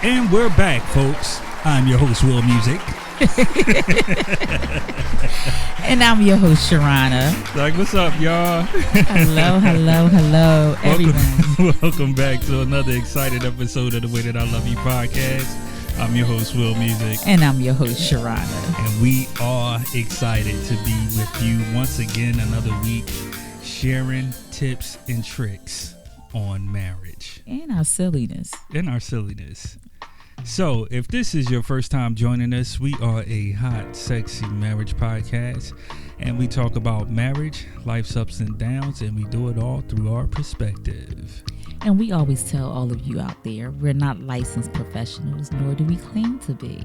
And we're back, folks. I'm your host, Will Music. And I'm your host, Sherona. Like, what's up, y'all? Hello, everyone. Welcome back to another exciting episode of the Way That I Love You podcast. I'm your host, Will Music. And I'm your host, Sherona. And we are excited to be with you once again another week, sharing tips and tricks on marriage. And our silliness. So, if this is your first time joining us, we are a hot, sexy marriage podcast, and we talk about marriage, life's ups and downs, and we do it all through our perspective. And we always tell all of you out there, we're not licensed professionals, nor do we claim to be.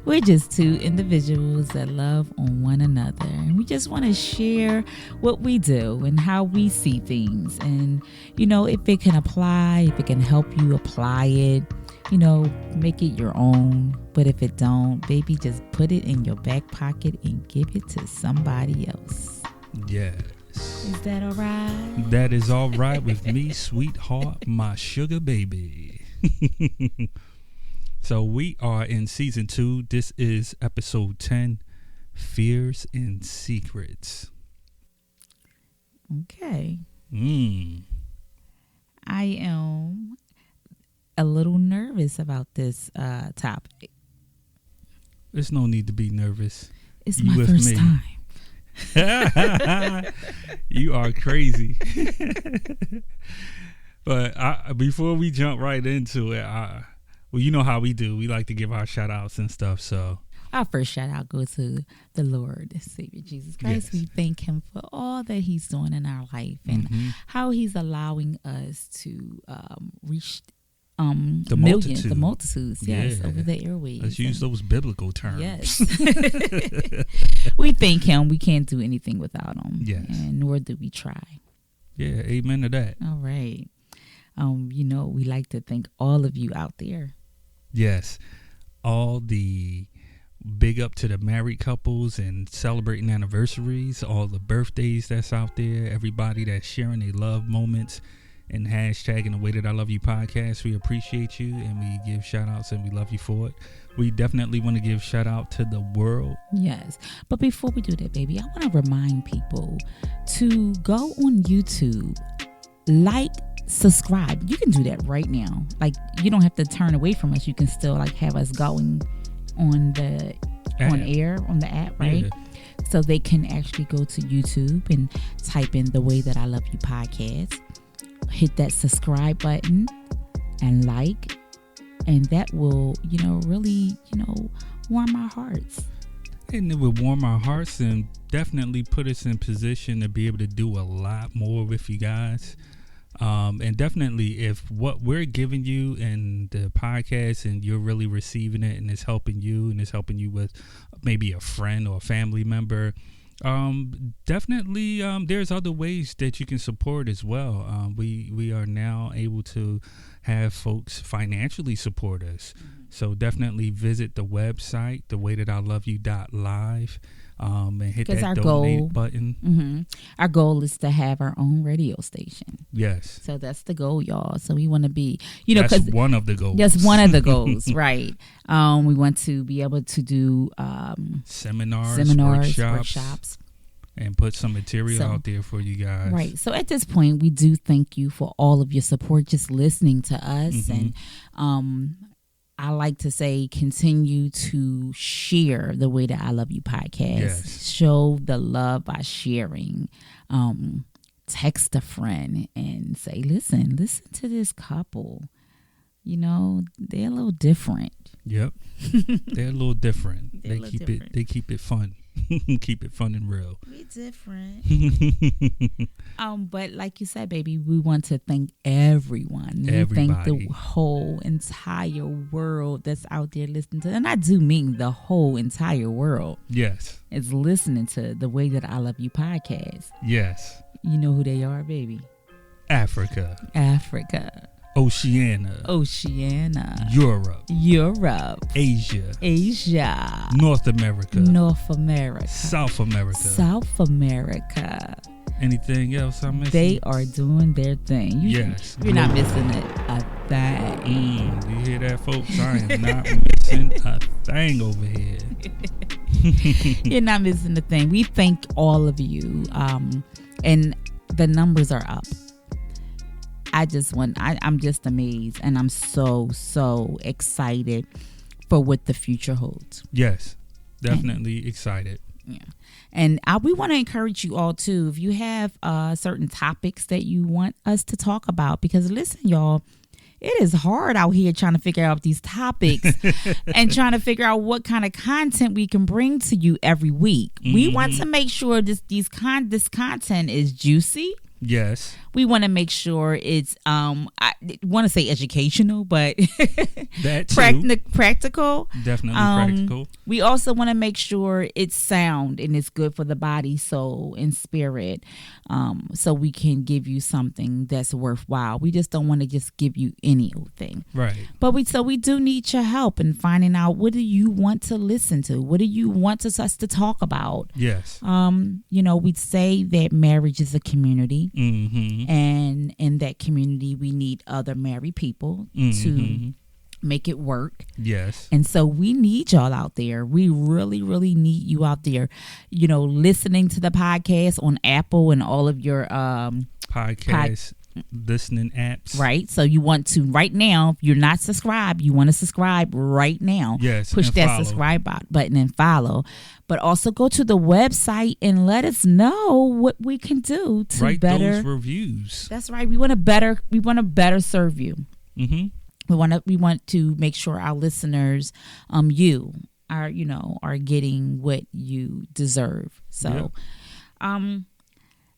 We're just two individuals that love on one another, and we just want to share what we do and how we see things. And, you know, if it can apply, if it can help you apply it, you know, make it your own. But if it don't, baby, just put it in your back pocket and give it to somebody else. Yes. Is that all right? That is all right with me, sweetheart, my sugar baby. So we are in season 2. This is episode 10, Fears and Secrets. Okay. I am a little nervous about this topic. There's no need to be nervous. It's my first time. You are crazy. But before we jump right into it, well, you know how we do. We like to give our shout outs and stuff. So our first shout out goes to the Lord, Savior Jesus Christ. Yes. We thank him for all that he's doing in our life and how he's allowing us to reach the multitudes, yes, over the airwaves. Let's use those biblical terms. Yes. We thank him. We can't do anything without him. Yes. And nor do we try. Yeah, amen to that. All right. You know, we like to thank all of you out there. Yes. All the big up to the married couples and celebrating anniversaries, all the birthdays that's out there, everybody that's sharing their love moments and hashtagging the Way That I Love You podcast. We appreciate you and we give shout outs and we love you for it. We definitely want to give shout out to the world. Yes. But before we do that, baby, I want to remind people to go on YouTube, like, subscribe. You can do that right now. Like, you don't have to turn away from us. You can still like have us going on the air on the app, right? Yeah. So they can actually go to YouTube and type in the Way That I Love You podcast. Hit that subscribe button and like, and that will, you know, really, you know, warm our hearts. And it will warm our hearts and definitely put us in position to be able to do a lot more with you guys. And definitely if what we're giving you in the podcast and you're really receiving it and it's helping you and it's helping you with maybe a friend or a family member, definitely there's other ways that you can support as well. We are now able to have folks financially support us. So definitely visit the website, thewaythatIloveyou.live, and hit that donate button. Our goal is to have our own radio station. Yes. So that's the goal, y'all. So we want to be, you know, that's one of the goals. That's one of the goals, right? We want to be able to do seminars, workshops. And put some material out there for you guys. Right. So at this point, we do thank you for all of your support, just listening to us. And I like to say, continue to share the Way That I Love You podcast. Yes. Show the love by sharing. Text a friend and say, listen to this couple. You know, they're a little different. Yep. They're a little different. They keep it fun. Keep it fun and real. We different. But like you said, baby, we want to thank everyone. We thank the whole entire world that's out there listening to, and I do mean the whole entire world. Yes. Is listening to the Way That I Love You podcast. Yes. You know who they are, baby. Africa. Oceania. Europe. Asia. North America. South America. Anything else I missed? They are doing their thing. You're not missing a that. You hear that, folks? I am not missing a thing over here. You're not missing a thing. We thank all of you. And the numbers are up. I'm just amazed, and I'm so excited for what the future holds. Yes, definitely excited. Yeah. And we want to encourage you all too, if you have certain topics that you want us to talk about, because listen, y'all, it is hard out here trying to figure out these topics and trying to figure out what kind of content we can bring to you every week. We want to make sure this content is juicy. Yes. We want to make sure it's I want to say educational, but that too. Practical. Definitely practical. We also want to make sure it's sound and it's good for the body, soul, and spirit. So we can give you something that's worthwhile. We just don't want to just give you any old thing. Right. But we do need your help in finding out, what do you want to listen to? What do you want us to talk about? Yes. We'd say that marriage is a community. Mm-hmm. And in that community, we need other married people to make it work. Yes. And so we need y'all out there. We really, really need you out there, listening to the podcast on Apple and all of your podcast listening apps. Right. So you want to, right now, if you're not subscribed, you want to subscribe right now. Yes. Push that subscribe button and follow. But also go to the website and let us know what we can do to write better those reviews. That's right. We want to better serve you. Mm-hmm. We want to make sure our listeners, you are getting what you deserve. So,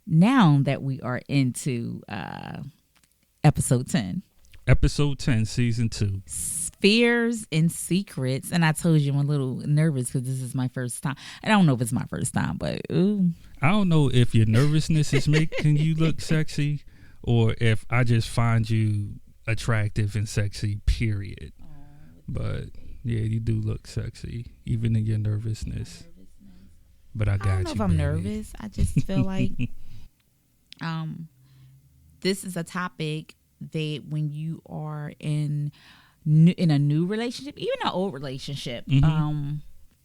now that we are into episode 10. Episode 10, season 2. Fears and secrets. And I told you I'm a little nervous because this is my first time. I don't know if it's my first time, but ooh. I don't know if your nervousness is making you look sexy or if I just find you attractive and sexy, period. But yeah, you do look sexy, even in your nervousness. But I got you. I don't know if I'm nervous. I just feel like this is a topic that when you are in a new relationship, even an old relationship,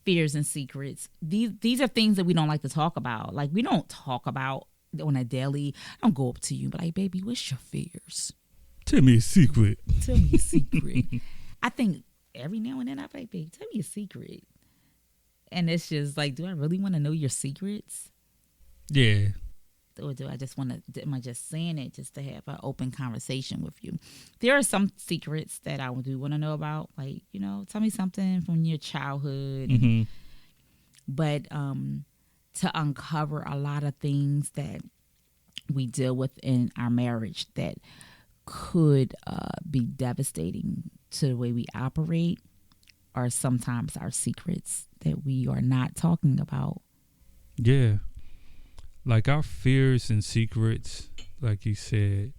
fears and secrets. These are things that we don't like to talk about. Like, we don't talk about on a daily. I don't go up to you and be like, baby, what's your fears? Tell me a secret. Tell me a secret. I think every now and then I'm like, baby, tell me a secret. And it's just like, do I really want to know your secrets? Yeah. Or do I just am I just saying it just to have an open conversation with you? There are some secrets that I do want to know about. Like, tell me something from your childhood. Mm-hmm. But to uncover a lot of things that we deal with in our marriage that could be devastating to the way we operate are sometimes our secrets that we are not talking about. Yeah. Like our fears and secrets, like you said,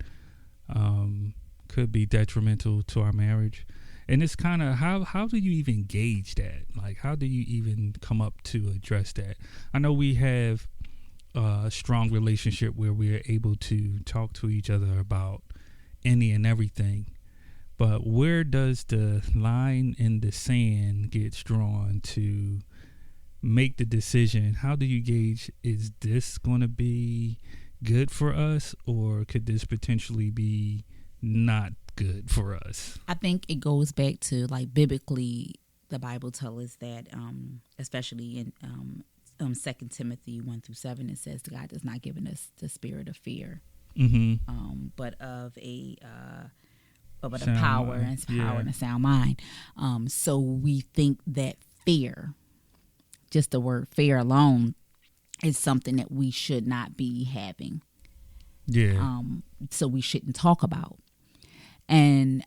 could be detrimental to our marriage. And it's kind of, how do you even gauge that? Like, how do you even come up to address that? I know we have a strong relationship where we're able to talk to each other about any and everything. But where does the line in the sand get drawn to make the decision? How do you gauge, is this going to be good for us, or could this potentially be not good for us? I think it goes back to, like, biblically, the Bible tells us that, especially in 2 Timothy 1-7, it says God has not given us the spirit of fear, but of a power and a sound mind. So we think that fear, just the word fear alone, is something that we should not be having. Yeah. So we shouldn't talk about. And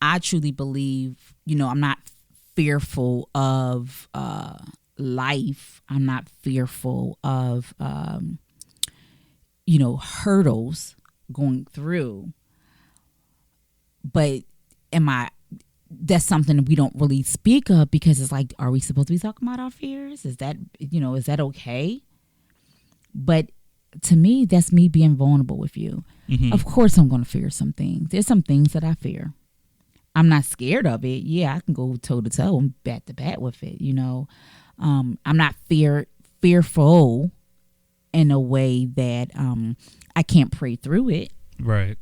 I truly believe, I'm not fearful of life. I'm not fearful of, hurdles going through. But that's something that we don't really speak of, because it's like, are we supposed to be talking about our fears? Is that okay? But to me, that's me being vulnerable with you. Mm-hmm. Of course I'm going to fear some things. There's some things that I fear. I'm not scared of it. Yeah, I can go toe to toe and bat to bat with it. I'm not fearful in a way that I can't pray through it. Right.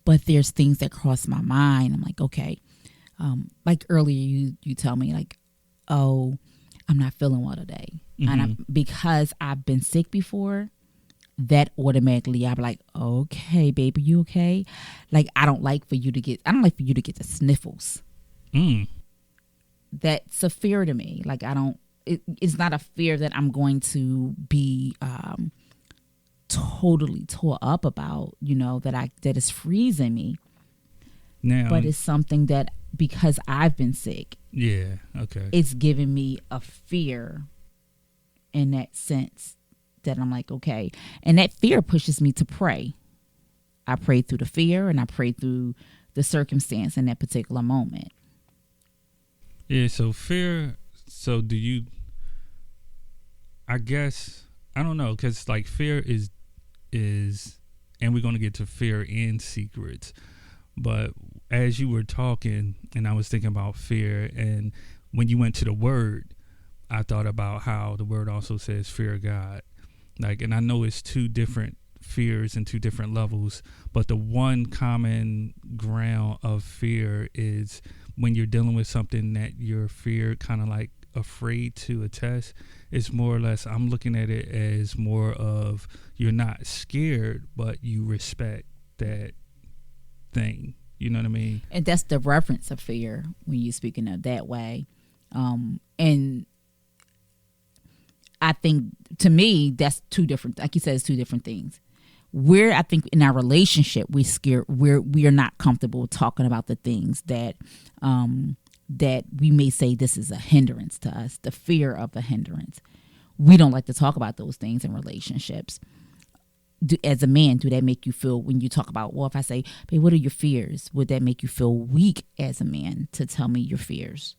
But there's things that cross my mind. I'm like, okay, like earlier you tell me like, oh, I'm not feeling well today, and because I've been sick before, that automatically I'm like, okay, baby, you okay? Like I don't like for you to get the sniffles. That's a fear to me. Like I don't. It's not a fear that I'm going to be totally tore up about. That is freezing me. Now, but it's something that because I've been sick. Yeah. Okay. It's giving me a fear in that sense that I'm like, okay. And that fear pushes me to pray. I pray through the fear and I pray through the circumstance in that particular moment. Yeah. So fear. So do you, I guess, I don't know. 'Cause like fear is, and we're going to get to fear and secrets. But as you were talking and I was thinking about fear, and when you went to the word, I thought about how the word also says fear God. Like, and I know it's two different fears and two different levels, but the one common ground of fear is when you're dealing with something that you're kind of like afraid to attest. It's more or less, I'm looking at it as more of you're not scared, but you respect that thing. You know what I mean? And that's the reference of fear when you're speaking of that way. And I think to me, that's two different, like you said, it's two different things. I think in our relationship, we are not comfortable talking about the things that we may say this is a hindrance to us, the fear of a hindrance. We don't like to talk about those things in relationships. As a man, do that make you feel, when you talk about, well, if I say, babe, what are your fears? Would that make you feel weak as a man to tell me your fears?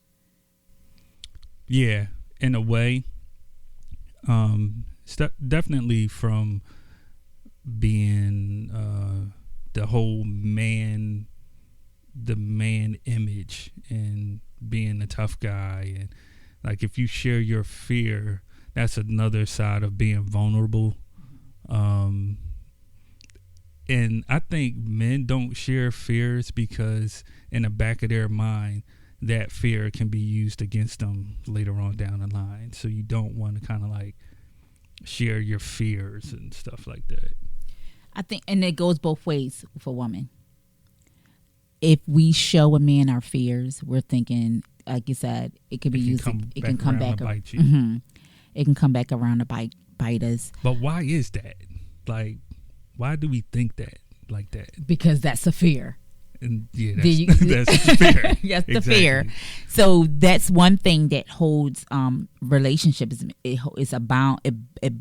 Yeah, in a way. Definitely from being the whole man, the man image and being a tough guy. And like if you share your fear, that's another side of being vulnerable. And I think men don't share fears because in the back of their mind, that fear can be used against them later on down the line. So you don't want to kind of like share your fears and stuff like that. I think, and it goes both ways for women. If we show a man our fears, we're thinking, like you said, it could be used. It can come back. Bite you. Mm-hmm. It can come back around to bite us. But why is that? Like, why do we think that like that? Because that's a fear. And yeah, that's the fear. That's the fear. So that's one thing that holds relationships. It's a bound. It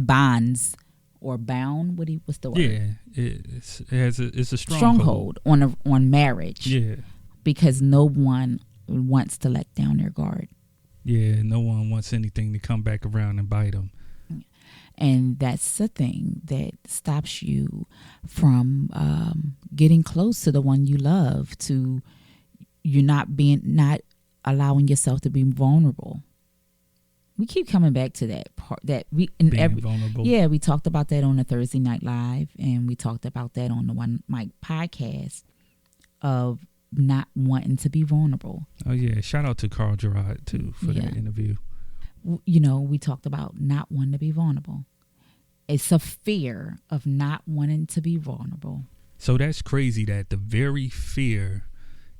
bonds or bound. What's the word? Yeah, it's a stronghold on marriage. Yeah, because no one wants to let down their guard. Yeah, no one wants anything to come back around and bite them. And that's the thing that stops you from getting close to the one you love, to you not allowing yourself to be vulnerable. We keep coming back to that part vulnerable. Yeah, we talked about that on the Thursday Night Live, and we talked about that on the One Mic podcast of not wanting to be vulnerable. Oh yeah, shout out to Carl Gerard too for that interview. We talked about not wanting to be vulnerable. It's a fear of not wanting to be vulnerable. So that's crazy that the very fear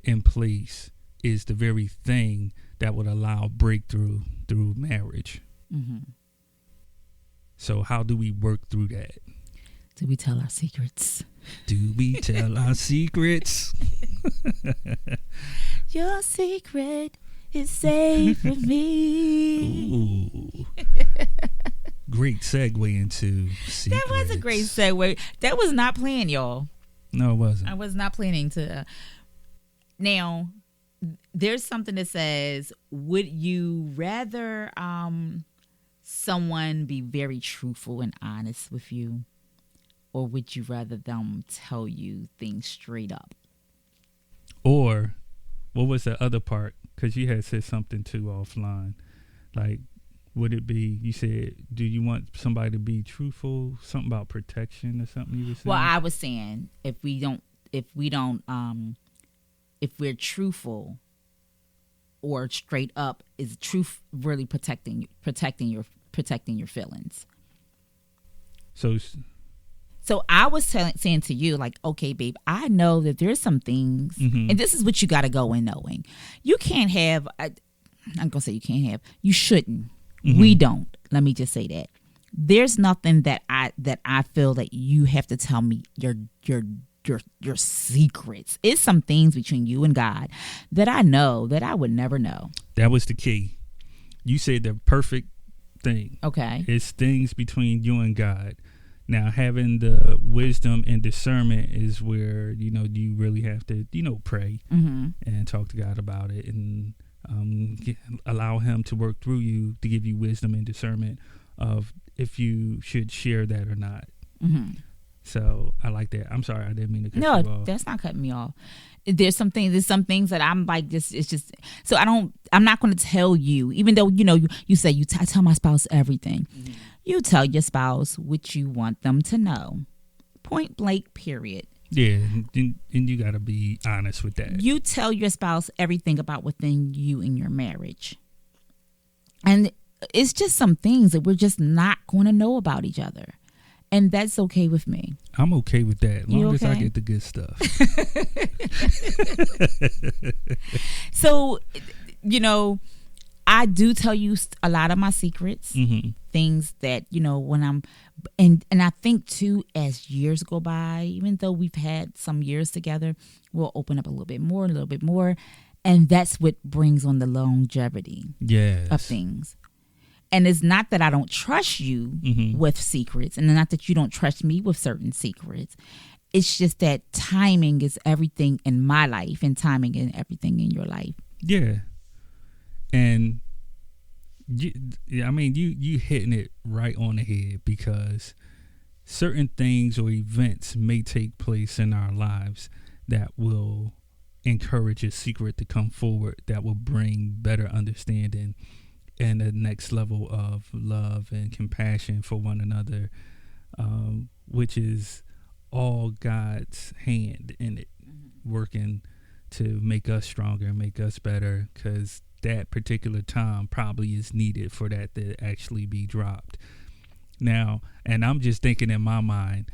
in place is the very thing that would allow breakthrough through marriage. Mm-hmm. So how do we work through that? Do we tell our secrets? Do we tell our secrets? Your secret is safe with me. Ooh. Great segue into secrets. That was a great segue. That was not planned, y'all. No, it wasn't. I was not planning to. Now, there's something that says, would you rather someone be very truthful and honest with you, or would you rather them tell you things straight up? Or what was the other part? Because you had said something too offline. Like, would it be, you said, do you want somebody to be truthful? Something about protection or something you were saying? Well, I was saying if we're truthful or straight up, is truth really protecting your feelings? So I was saying to you, like, okay, babe, I know that there's some things, and this is what you got to go in knowing. You can't have, I'm going to say you can't have, you shouldn't. We don't. Let me just say that. There's nothing that I feel that you have to tell me your secrets. It's some things between you and God that I know that I would never know. That was the key. You said the perfect thing. Okay. It's things between you and God. Now, having the wisdom and discernment is where, you really have to, pray and talk to God about it and allow him to work through you to give you wisdom and discernment of if you should share that or not. So I like that. I'm sorry, I didn't mean to cut you off. No, that's not cutting me off. There's some things that I'm like, this. It's just, so I'm not going to tell you, even though, you say I tell my spouse everything. You tell your spouse what you want them to know. Point blank, period. Yeah, and you got to be honest with that. You tell your spouse everything about within you in your marriage. And it's just some things that we're just not going to know about each other. And that's okay with me. I'm okay with that, as long as I get the good stuff. So, I do tell you a lot of my secrets, things that, when I'm, and I think too, as years go by, even though we've had some years together, we'll open up a little bit more. And that's what brings on the longevity of things. And it's not that I don't trust you with secrets, and not that you don't trust me with certain secrets. It's just that timing is everything in my life, and timing is everything in your life. Yeah. And you hitting it right on the head, because certain things or events may take place in our lives that will encourage a secret to come forward, that will bring better understanding and the next level of love and compassion for one another, which is all God's hand in it, working to make us stronger, make us better, because that particular time probably is needed for that to actually be dropped. Now, and I'm just thinking in my mind,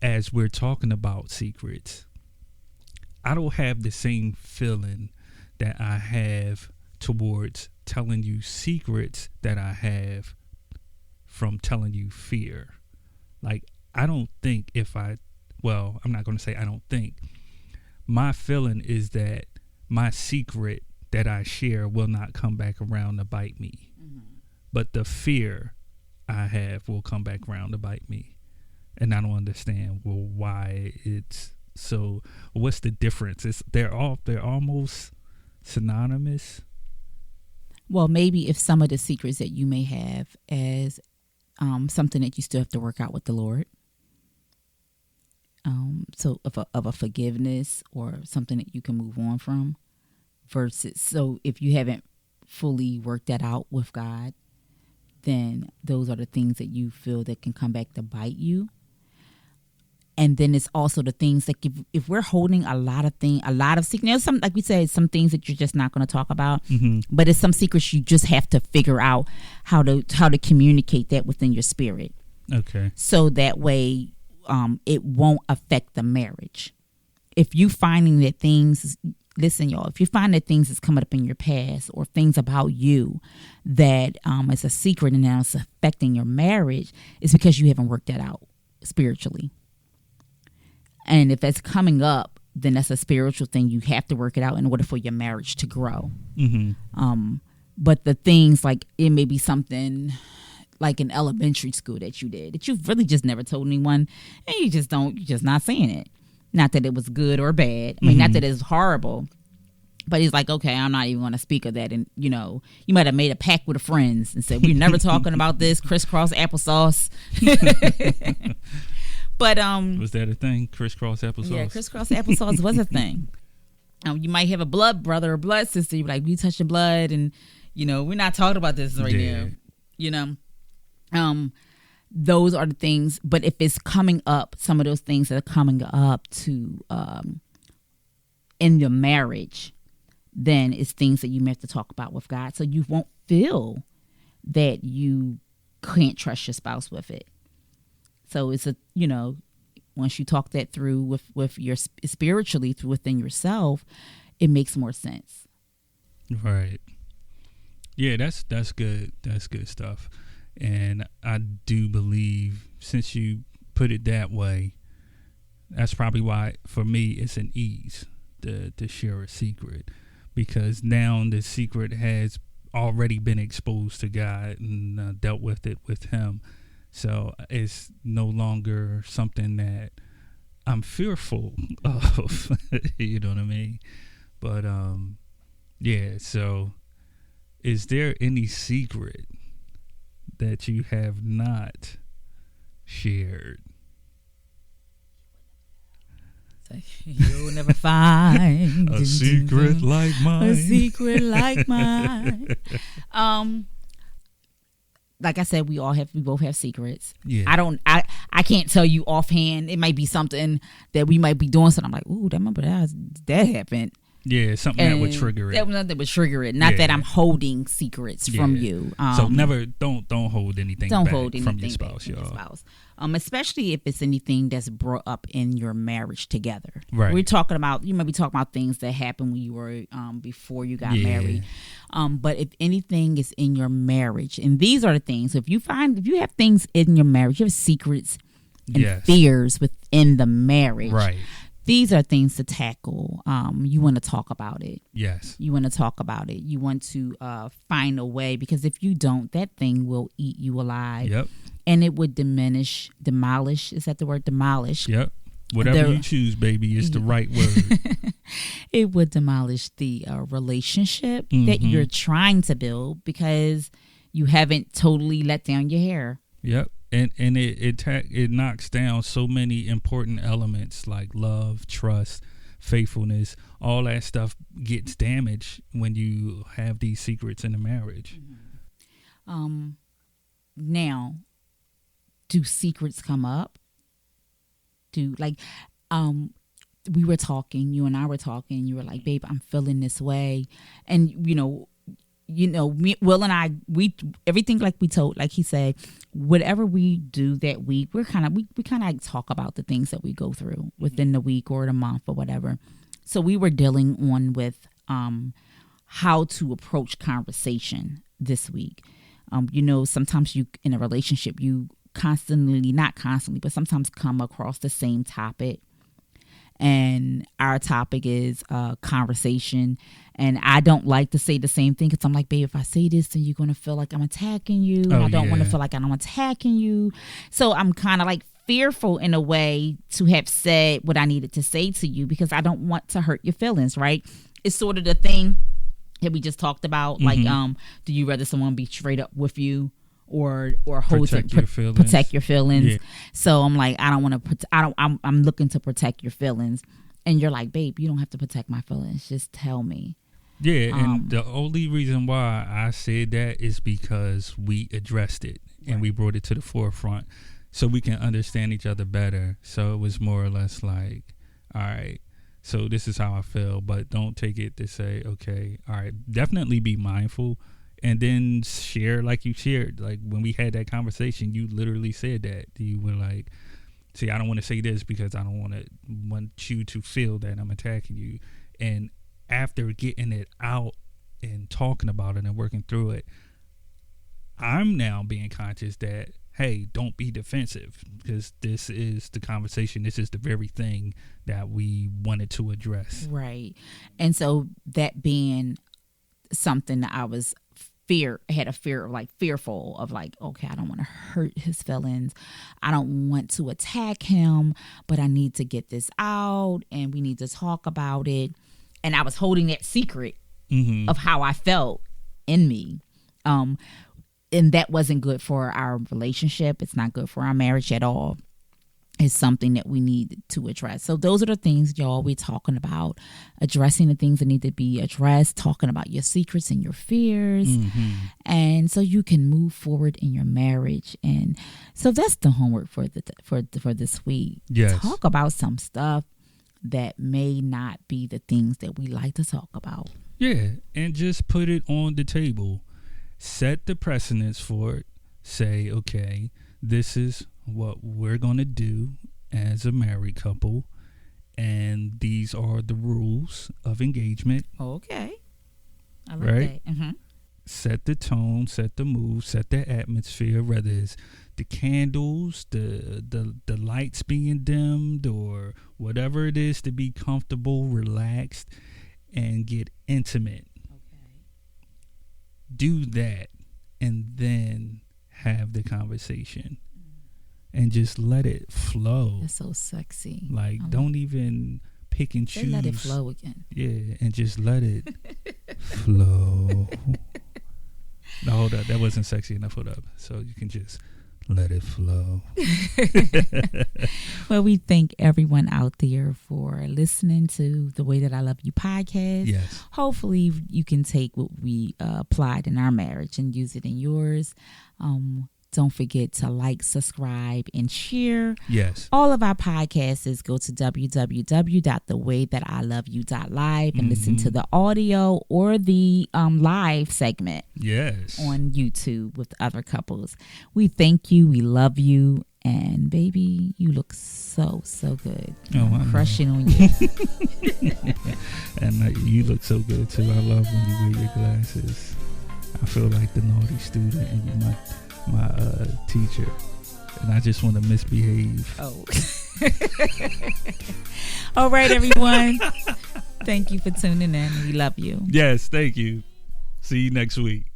as we're talking about secrets, I don't have the same feeling that I have towards telling you secrets that I have from telling you fear. Like, I don't think I'm not going to say I don't think. My feeling is that my secret that I share will not come back around to bite me. But the fear I have will come back around to bite me. And I don't understand why it's so. What's the difference? They're almost synonymous. Well, maybe if some of the secrets that you may have as something that you still have to work out with the Lord. So of a forgiveness or something that you can move on from, versus, so if you haven't fully worked that out with God, then those are the things that you feel that can come back to bite you. And then it's also the things like if we're holding a lot of secrets, some, like we said, some things that you're just not going to talk about, but it's some secrets you just have to figure out how to communicate that within your spirit. Okay. So that way, it won't affect the marriage. If you finding that things, listen, y'all, if you find that things is coming up in your past or things about you that is a secret and now it's affecting your marriage, it's because you haven't worked that out spiritually. And if that's coming up, then that's a spiritual thing. You have to work it out in order for your marriage to grow. But the things like, it may be something like in elementary school that you did that you've really just never told anyone, and you're just not saying it. Not that it was good or bad. I mean, not that it's horrible, but he's like, okay, I'm not even going to speak of that. And, you might have made a pact with the friends and said, we're never talking about this crisscross applesauce. But was that a thing? Crisscross applesauce? Yeah, crisscross applesauce was a thing. You might have a blood brother or blood sister. You're like, we touching blood, and we're not talking about this right now. Those are the things. But if it's coming up, some of those things that are coming up to in your marriage, then it's things that you may have to talk about with God, so you won't feel that you can't trust your spouse with it. So it's once you talk that through with your spiritually through within yourself, it makes more sense. Right. Yeah, that's good. That's good stuff. And I do believe, since you put it that way, that's probably why for me it's an ease to share a secret, because now the secret has already been exposed to God and dealt with it with Him. So it's no longer something that I'm fearful of. You know what I mean? But yeah. So, is there any secret that you have not shared? You'll never find a secret like mine. A secret like mine. Like I said, we both have secrets. Yeah. I can't tell you offhand. It might be something that we might be doing. So I'm like, ooh, that happened. Yeah, something that would trigger it. That was nothing that would trigger it. Not that I'm holding secrets from you. So never, don't hold anything back from your spouse, y'all. Especially if it's anything that's brought up in your marriage together. Right. We're talking about, you might be talking about things that happened when you were before you got married. But if anything is in your marriage, and these are the things, if you have things in your marriage, you have secrets and fears within the marriage. Right. These are things to tackle. You want to talk about it. Yes. You want to talk about it. You want to find a way, because if you don't, that thing will eat you alive. Yep. And it would demolish. Is that the word? Demolish. Yep. Whatever you choose, baby, is the right word. It would demolish the relationship that you're trying to build, because you haven't totally let down your hair. Yep. And it knocks down so many important elements like love, trust, faithfulness. All that stuff gets damaged when you have these secrets in a marriage. Now, do secrets come up? We were talking, you and I were talking, you were like, babe, I'm feeling this way. And, Will and I, everything like he said, whatever we do that week, we kind of talk about the things that we go through within the week or the month or whatever. So we were dealing with how to approach conversation this week. Sometimes you, in a relationship, you not constantly, but sometimes come across the same topic. And our topic is conversation. And I don't like to say the same thing, because I'm like, babe, if I say this, then you're going to feel like I'm attacking you. And I don't want to feel like I'm attacking you. So I'm kind of like fearful in a way to have said what I needed to say to you, because I don't want to hurt your feelings, right? It's sort of the thing that we just talked about. Like, do you rather someone be straight up with you or protect your feelings? Yeah. So I'm like, I don't want to. I'm looking to protect your feelings, and you're like, babe, you don't have to protect my feelings. Just tell me. Yeah, and the only reason why I said that is because we addressed it and we brought it to the forefront, so we can understand each other better. So it was more or less like, all right, so this is how I feel, but don't take it to say, okay, all right, definitely be mindful. And then share like you shared. Like when we had that conversation, you literally said that. You were like, see, I don't want to say this because I don't want you to feel that I'm attacking you. And after getting it out and talking about it and working through it, I'm now being conscious that, hey, don't be defensive, because this is the conversation. This is the very thing that we wanted to address. Right. And so that being something that I was fearful of, like, okay, I don't want to hurt his feelings. I don't want to attack him, but I need to get this out and we need to talk about it. And I was holding that secret of how I felt in me. And that wasn't good for our relationship. It's not good for our marriage at all. is something that we need to address. So those are the things, y'all, we're talking about, addressing the things that need to be addressed, talking about your secrets and your fears. And so you can move forward in your marriage. And so that's the homework for this week. Yes. Talk about some stuff that may not be the things that we like to talk about. Yeah, and just put it on the table. Set the precedence for it. Say, okay, this is what we're going to do as a married couple, and these are the rules of engagement. Okay. I like right? that. Mm-hmm. Set the tone, set the mood, set the atmosphere, whether it's the candles, the lights being dimmed, or whatever it is, to be comfortable, relaxed, and get intimate. Okay. Do that, and then have the conversation. And just let it flow. That's so sexy. Like, don't even pick and choose. Let it flow again. Yeah, and just let it flow. No, hold up. That wasn't sexy enough. Hold up. So you can just let it flow. Well, we thank everyone out there for listening to the Way That I Love You podcast. Yes. Hopefully you can take what we applied in our marriage and use it in yours. Don't forget to like, subscribe, and share. Yes. All of our podcasts go to www.thewaythatIloveyou.live and listen to the audio or the live segment. Yes. On YouTube with other couples. We thank you. We love you. And baby, you look so good. I'm crushing on you. And you look so good too. I love when you wear your glasses. I feel like the naughty student and you're my teacher, and I just want to misbehave. Oh. All right, everyone. Thank you for tuning in. We love you. Yes, thank you. See you next week.